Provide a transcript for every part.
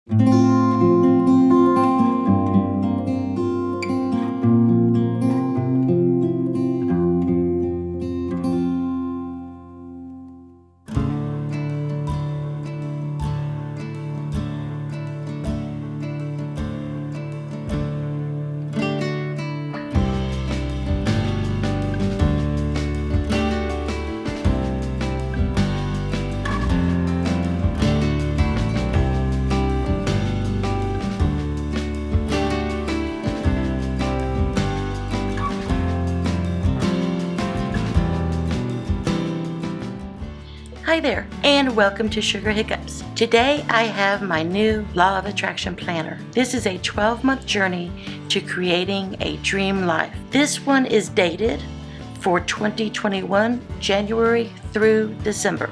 Hi there, and welcome to Sugar Hiccups. Today I have my new Law of Attraction Planner. This is a 12-month journey to creating a dream life. This one is dated for 2021, January through December.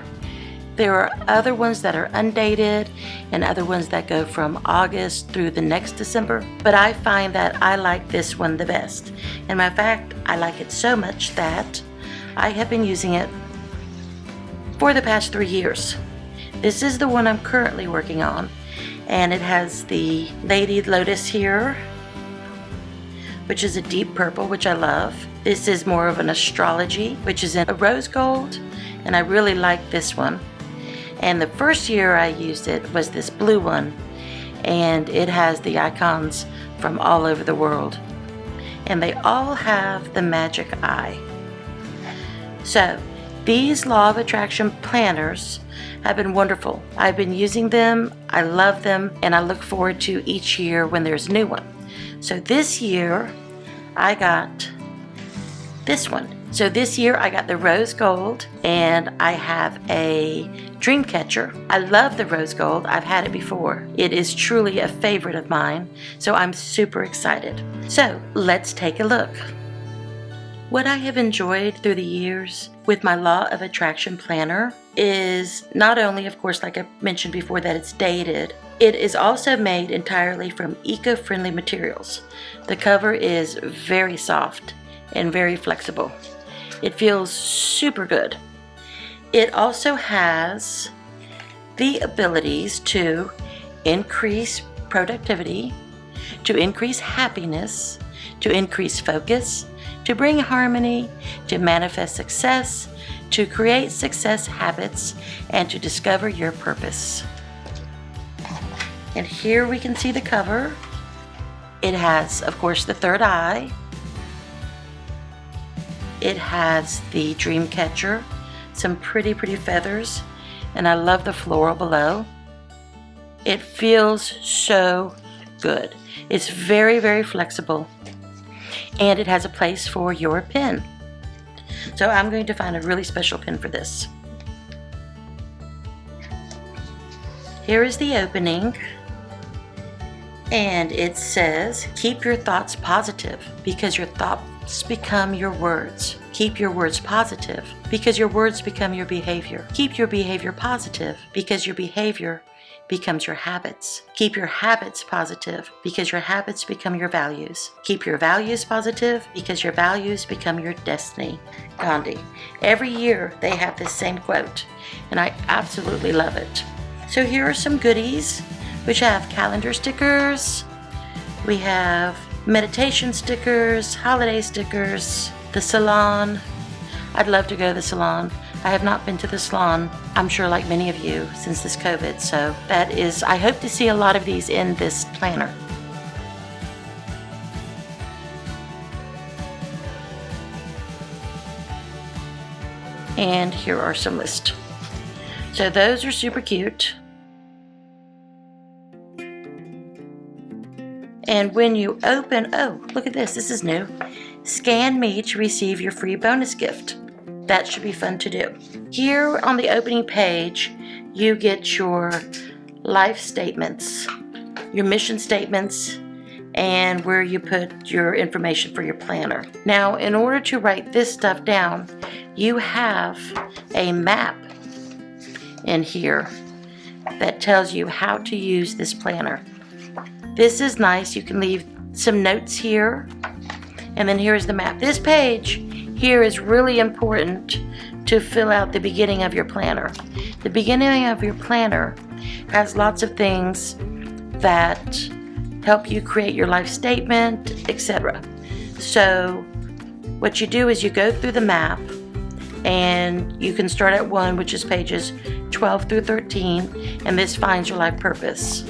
There are other ones that are undated and other ones that go from August through the next December, but I find that I like this one the best. And in fact, I like it so much that I have been using it for the past 3 years. This is the one I'm currently working on, and it has the Lady Lotus here, which is a deep purple, which I love. This is more of an astrology, which is in a rose gold, and I really like this one. And the first year I used it was this blue one, and it has the icons from all over the world, and they all have the magic eye. So these Law of Attraction planners have been wonderful. I've been using them, I love them, and I look forward to each year when there's a new one. So this year I got this one. So this year I got the rose gold, and I have a dream catcher. I love the rose gold. I've had it before. It is truly a favorite of mine, so I'm super excited. So let's take a look. What I have enjoyed through the years with my Law of Attraction Planner is not only, of course, like I mentioned before, that it's dated, it is also made entirely from eco-friendly materials. The cover is very soft and very flexible. It feels super good. It also has the abilities to increase productivity, to increase happiness, to increase focus, to bring harmony, to manifest success, to create success habits, and to discover your purpose. And here we can see the cover. It has, of course, the third eye. It has the dream catcher, some pretty feathers, and I love the floral below. It feels so good. It's very flexible. And it has a place for your pen. So I'm going to find a really special pen for this. Here is the opening, and it says, keep your thoughts positive because your thoughts become your words. Keep your words positive because your words become your behavior. Keep your behavior positive because your behavior becomes your habits. Keep your habits positive because your habits become your values. Keep your values positive because your values become your destiny. Gandhi. Every year they have this same quote, and I absolutely love it. So here are some goodies, which have calendar stickers, we have meditation stickers, holiday stickers, the salon. I'd love to go to the salon. I have not been to the salon, I'm sure like many of you, since this COVID, so that is, I hope to see a lot of these in this planner. And here are some lists. So those are super cute. And when you open, oh, look at this is new. Scan me to receive your free bonus gift. That should be fun to do. Here on the opening page, you get your life statements, your mission statements, and where you put your information for your planner. Now, in order to write this stuff down, you have a map in here that tells you how to use this planner. This is nice. You can leave some notes here, and then here's the map. This page here is really important to fill out the beginning of your planner. The beginning of your planner has lots of things that help you create your life statement, etc. So what you do is you go through the map, and you can start at 1, which is pages 12 through 13, and this finds your life purpose.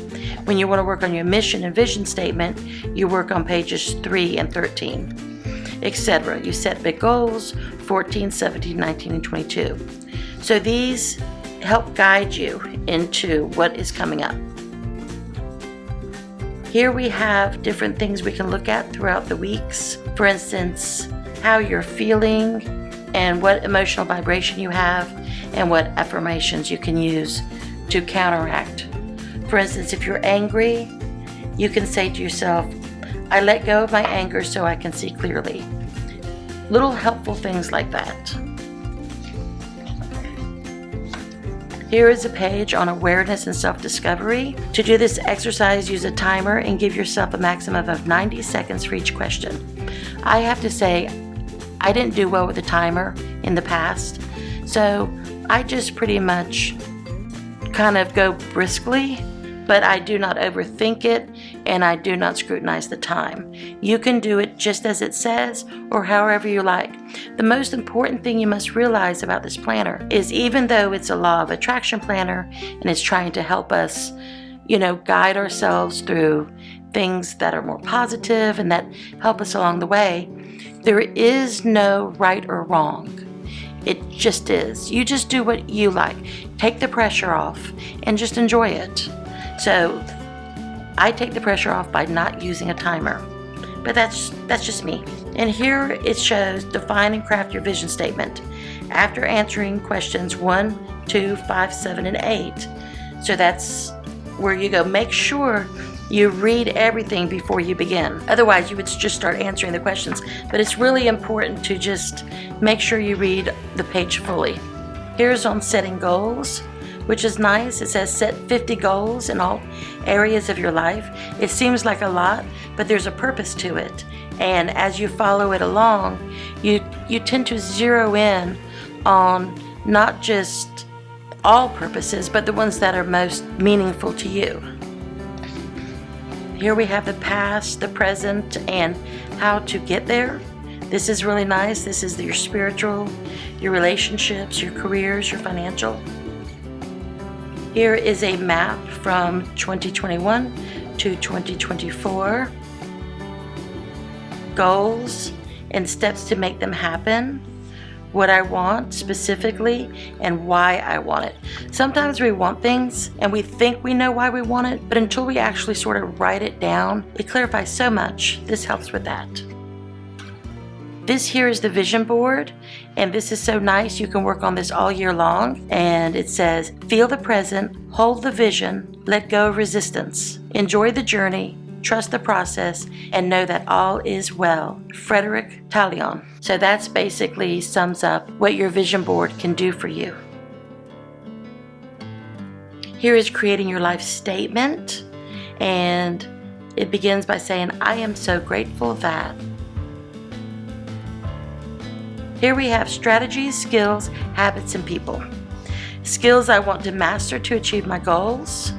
When you want to work on your mission and vision statement, you work on pages 3 and 13, etc. You set big goals, 14, 17, 19, and 22. So these help guide you into what is coming up. Here we have different things we can look at throughout the weeks. For instance, how you're feeling and what emotional vibration you have and what affirmations you can use to counteract. For instance, if you're angry, you can say to yourself, I let go of my anger so I can see clearly. Little helpful things like that. Here is a page on awareness and self-discovery. To do this exercise, use a timer and give yourself a maximum of 90 seconds for each question. I have to say, I didn't do well with the timer in the past, so I just pretty much kind of go briskly, but I do not overthink it and I do not scrutinize the time. You can do it just as it says or however you like. The most important thing you must realize about this planner is even though it's a law of attraction planner and it's trying to help us, guide ourselves through things that are more positive and that help us along the way, there is no right or wrong. It just is. You just do what you like. Take the pressure off and just enjoy it. So I take the pressure off by not using a timer. But that's just me. And here it shows define and craft your vision statement after answering questions 1, 2, 5, 7, and 8. So that's where you go. Make sure you read everything before you begin. Otherwise, you would just start answering the questions. But it's really important to just make sure you read the page fully. Here's on setting goals, which is nice. It says set 50 goals in all areas of your life. It seems like a lot, but there's a purpose to it. And as you follow it along, you tend to zero in on not just all purposes, but the ones that are most meaningful to you. Here we have the past, the present, and how to get there. This is really nice. This is your spiritual, your relationships, your careers, your financial. Here is a map from 2021 to 2024. Goals and steps to make them happen. What I want specifically and why I want it. Sometimes we want things and we think we know why we want it, but until we actually sort of write it down, it clarifies so much. This helps with that. This here is the vision board, and this is so nice. You can work on this all year long. And it says, feel the present, hold the vision, let go of resistance, enjoy the journey, trust the process, and know that all is well. Frederick Talion. So that's basically sums up what your vision board can do for you. Here is creating your life statement, and it begins by saying, I am so grateful that. Here we have strategies, skills, habits, and people. Skills I want to master to achieve my goals.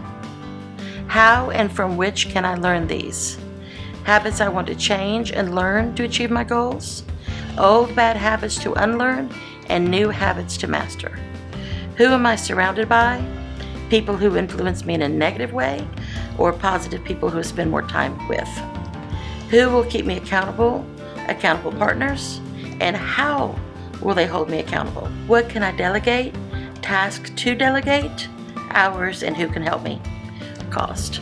How and from which can I learn these? Habits I want to change and learn to achieve my goals. Old bad habits to unlearn and new habits to master. Who am I surrounded by? People who influence me in a negative way or positive people who I spend more time with? Who will keep me accountable? Accountable partners? And how will they hold me accountable? What can I delegate? Tasks to delegate? Hours, and who can help me? Cost.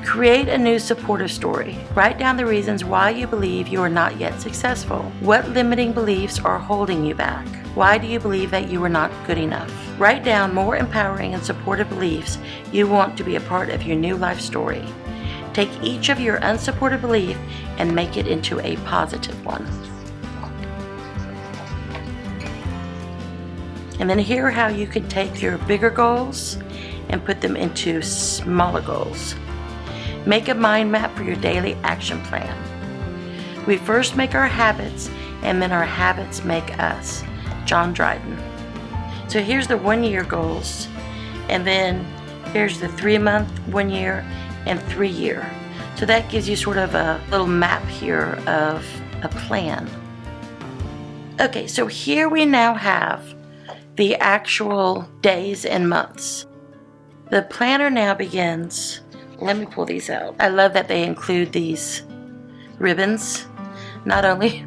Create a new supportive story. Write down the reasons why you believe you are not yet successful. What limiting beliefs are holding you back? Why do you believe that you are not good enough? Write down more empowering and supportive beliefs you want to be a part of your new life story. Take each of your unsupported beliefs and make it into a positive one. And then here how you can take your bigger goals and put them into smaller goals. Make a mind map for your daily action plan. We first make our habits, and then our habits make us. John Dryden. So here's the 1 year goals, and then here's the 3 month, 1 year, and 3 year. So that gives you sort of a little map here of a plan. Okay, so here we now have the actual days and months. The planner now begins. Let me pull these out. I love that they include these ribbons. Not only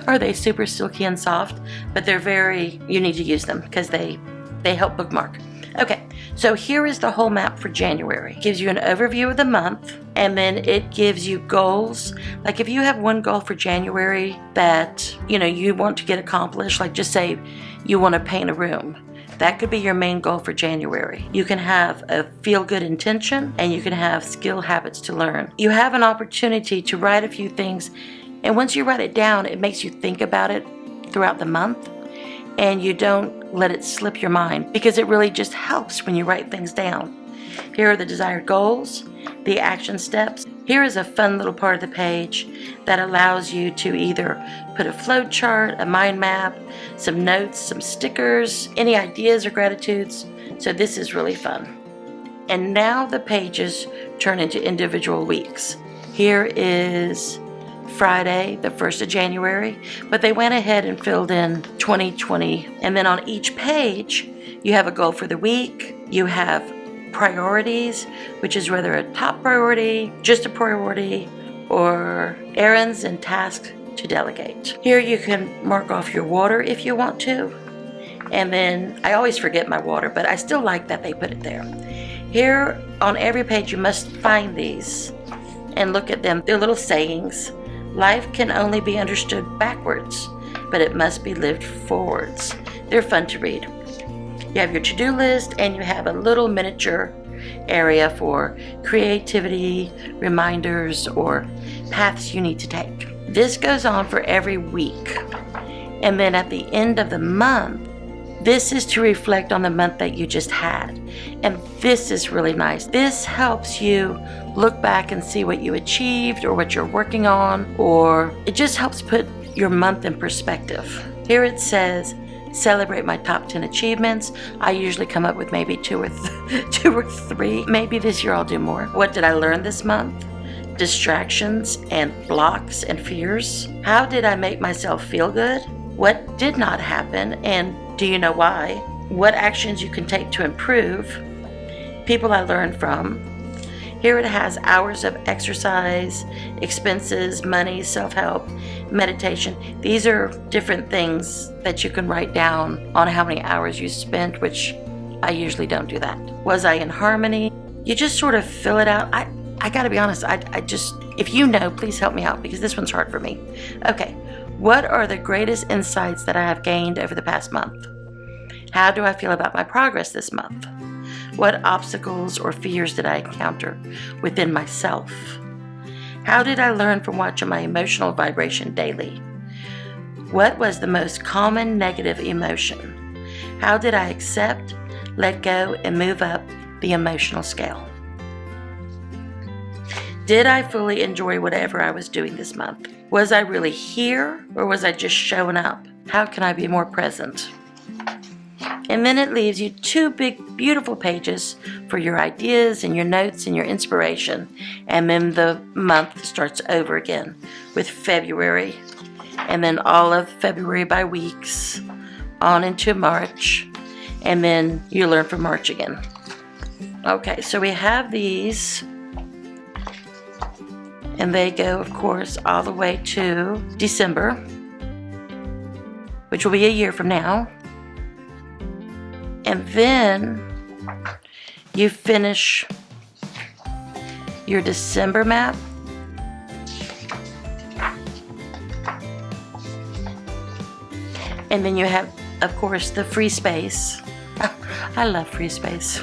are they super silky and soft, but you need to use them because they help bookmark. Okay, so here is the whole map for January. It gives you an overview of the month, and then it gives you goals. Like if you have one goal for January that you want to get accomplished, like just say you want to paint a room. That could be your main goal for January. You can have a feel-good intention, and you can have skill habits to learn. You have an opportunity to write a few things, and once you write it down, it makes you think about it throughout the month, and you don't let it slip your mind, because it really just helps when you write things down. Here are the desired goals, the action steps. Here is a fun little part of the page that allows you to either put a flow chart, a mind map, some notes, some stickers, any ideas or gratitudes. So this is really fun. And now the pages turn into individual weeks. Here is Friday, the 1st of January, but they went ahead and filled in 2020. And then on each page, you have a goal for the week. You have priorities, which is whether a top priority, just a priority, or errands and tasks to delegate. Here you can mark off your water if you want to. And then I always forget my water, but I still like that they put it there. Here on every page you must find these and look at them. They're little sayings. Life can only be understood backwards, but it must be lived forwards. They're fun to read. You have your to-do list, and you have a little miniature area for creativity, reminders, or paths you need to take. This goes on for every week. And then at the end of the month, this is to reflect on the month that you just had. And this is really nice. This helps you look back and see what you achieved or what you're working on, or it just helps put your month in perspective. Here it says, celebrate my top 10 achievements. I usually come up with maybe two or three. Maybe this year I'll do more. What did I learn this month? Distractions and blocks and fears. How did I make myself feel good? What did not happen, and do you know why? What actions you can take to improve? People I learned from. Here it has hours of exercise, expenses, money, self-help, meditation. These are different things that you can write down on how many hours you spent, which I usually don't do that. Was I in harmony? You just sort of fill it out. I gotta be honest, I just, if you know, please help me out, because this one's hard for me. Okay, what are the greatest insights that I have gained over the past month? How do I feel about my progress this month? What obstacles or fears did I encounter within myself? How did I learn from watching my emotional vibration daily? What was the most common negative emotion? How did I accept, let go, and move up the emotional scale? Did I fully enjoy whatever I was doing this month? Was I really here, or was I just showing up? How can I be more present? And then it leaves you two big, beautiful pages for your ideas and your notes and your inspiration. And then the month starts over again with February, and then all of February by weeks on into March, and then you learn from March again. Okay, so we have these, and they go, of course, all the way to December, which will be a year from now. And then you finish your December map. And then you have, of course, the free space. I love free space.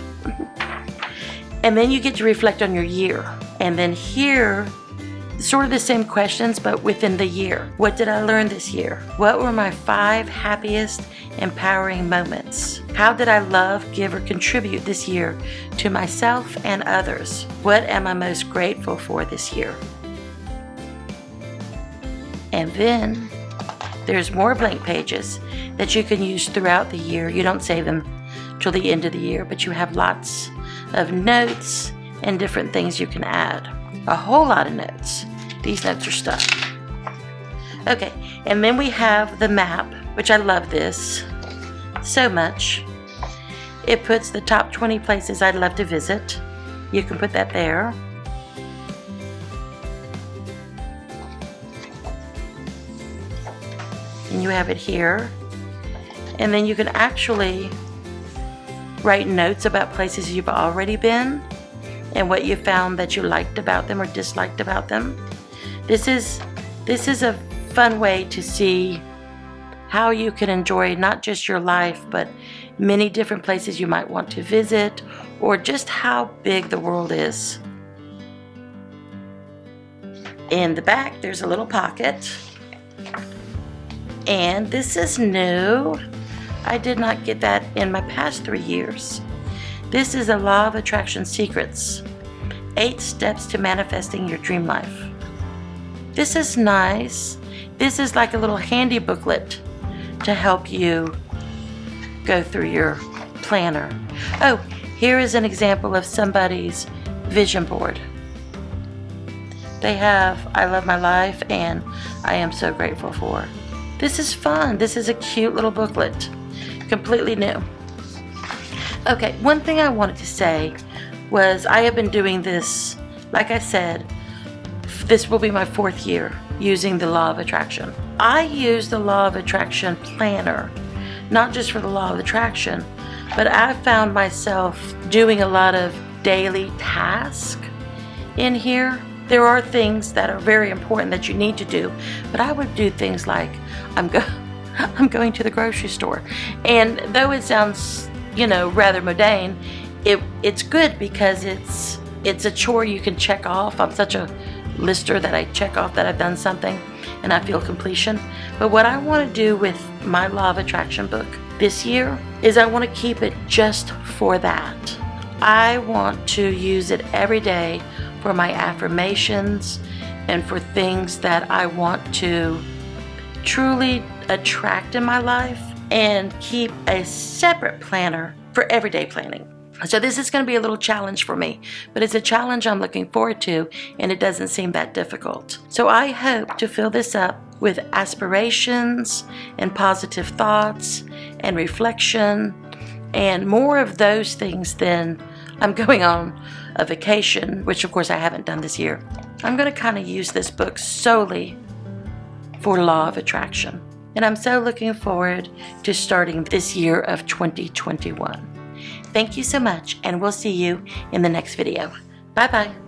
And then you get to reflect on your year. And then here, sort of the same questions, but within the year. What did I learn this year? What were my 5 happiest, empowering moments? How did I love, give, or contribute this year to myself and others? What am I most grateful for this year? And then there's more blank pages that you can use throughout the year. You don't save them till the end of the year, but you have lots of notes and different things you can add. A whole lot of notes. These notes are stuff. Okay, and then we have the map, which I love this so much. It puts the top 20 places I'd love to visit. You can put that there. And you have it here. And then you can actually write notes about places you've already been and what you found that you liked about them or disliked about them. This is a fun way to see how you can enjoy not just your life, but many different places you might want to visit, or just how big the world is. In the back, there's a little pocket. And this is new. I did not get that in my past 3 years. This is a Law of Attraction Secrets. 8 steps to manifesting your dream life. This is nice. This is like a little handy booklet to help you go through your planner. Oh, here is an example of somebody's vision board. They have I love my life and I am so grateful for. This is fun. This is a cute little booklet. Completely new. Okay, one thing I wanted to say was I have been doing this, like I said, this will be my 4th year using the Law of Attraction. I use the Law of Attraction planner, not just for the Law of Attraction, but I found myself doing a lot of daily tasks in here. There are things that are very important that you need to do, but I would do things like I'm going to the grocery store. And though it sounds, rather mundane, it's good because it's a chore you can check off. I'm such a lister that I check off that I've done something and I feel completion. But what I want to do with my Law of Attraction book this year is I want to keep it just for that. I want to use it every day for my affirmations and for things that I want to truly attract in my life, and keep a separate planner for everyday planning. So this is going to be a little challenge for me, but it's a challenge I'm looking forward to, and it doesn't seem that difficult. So I hope to fill this up with aspirations and positive thoughts and reflection and more of those things than I'm going on a vacation, which of course I haven't done this year. I'm going to kind of use this book solely for Law of Attraction. And I'm so looking forward to starting this year of 2021. Thank you so much, and we'll see you in the next video. Bye-bye.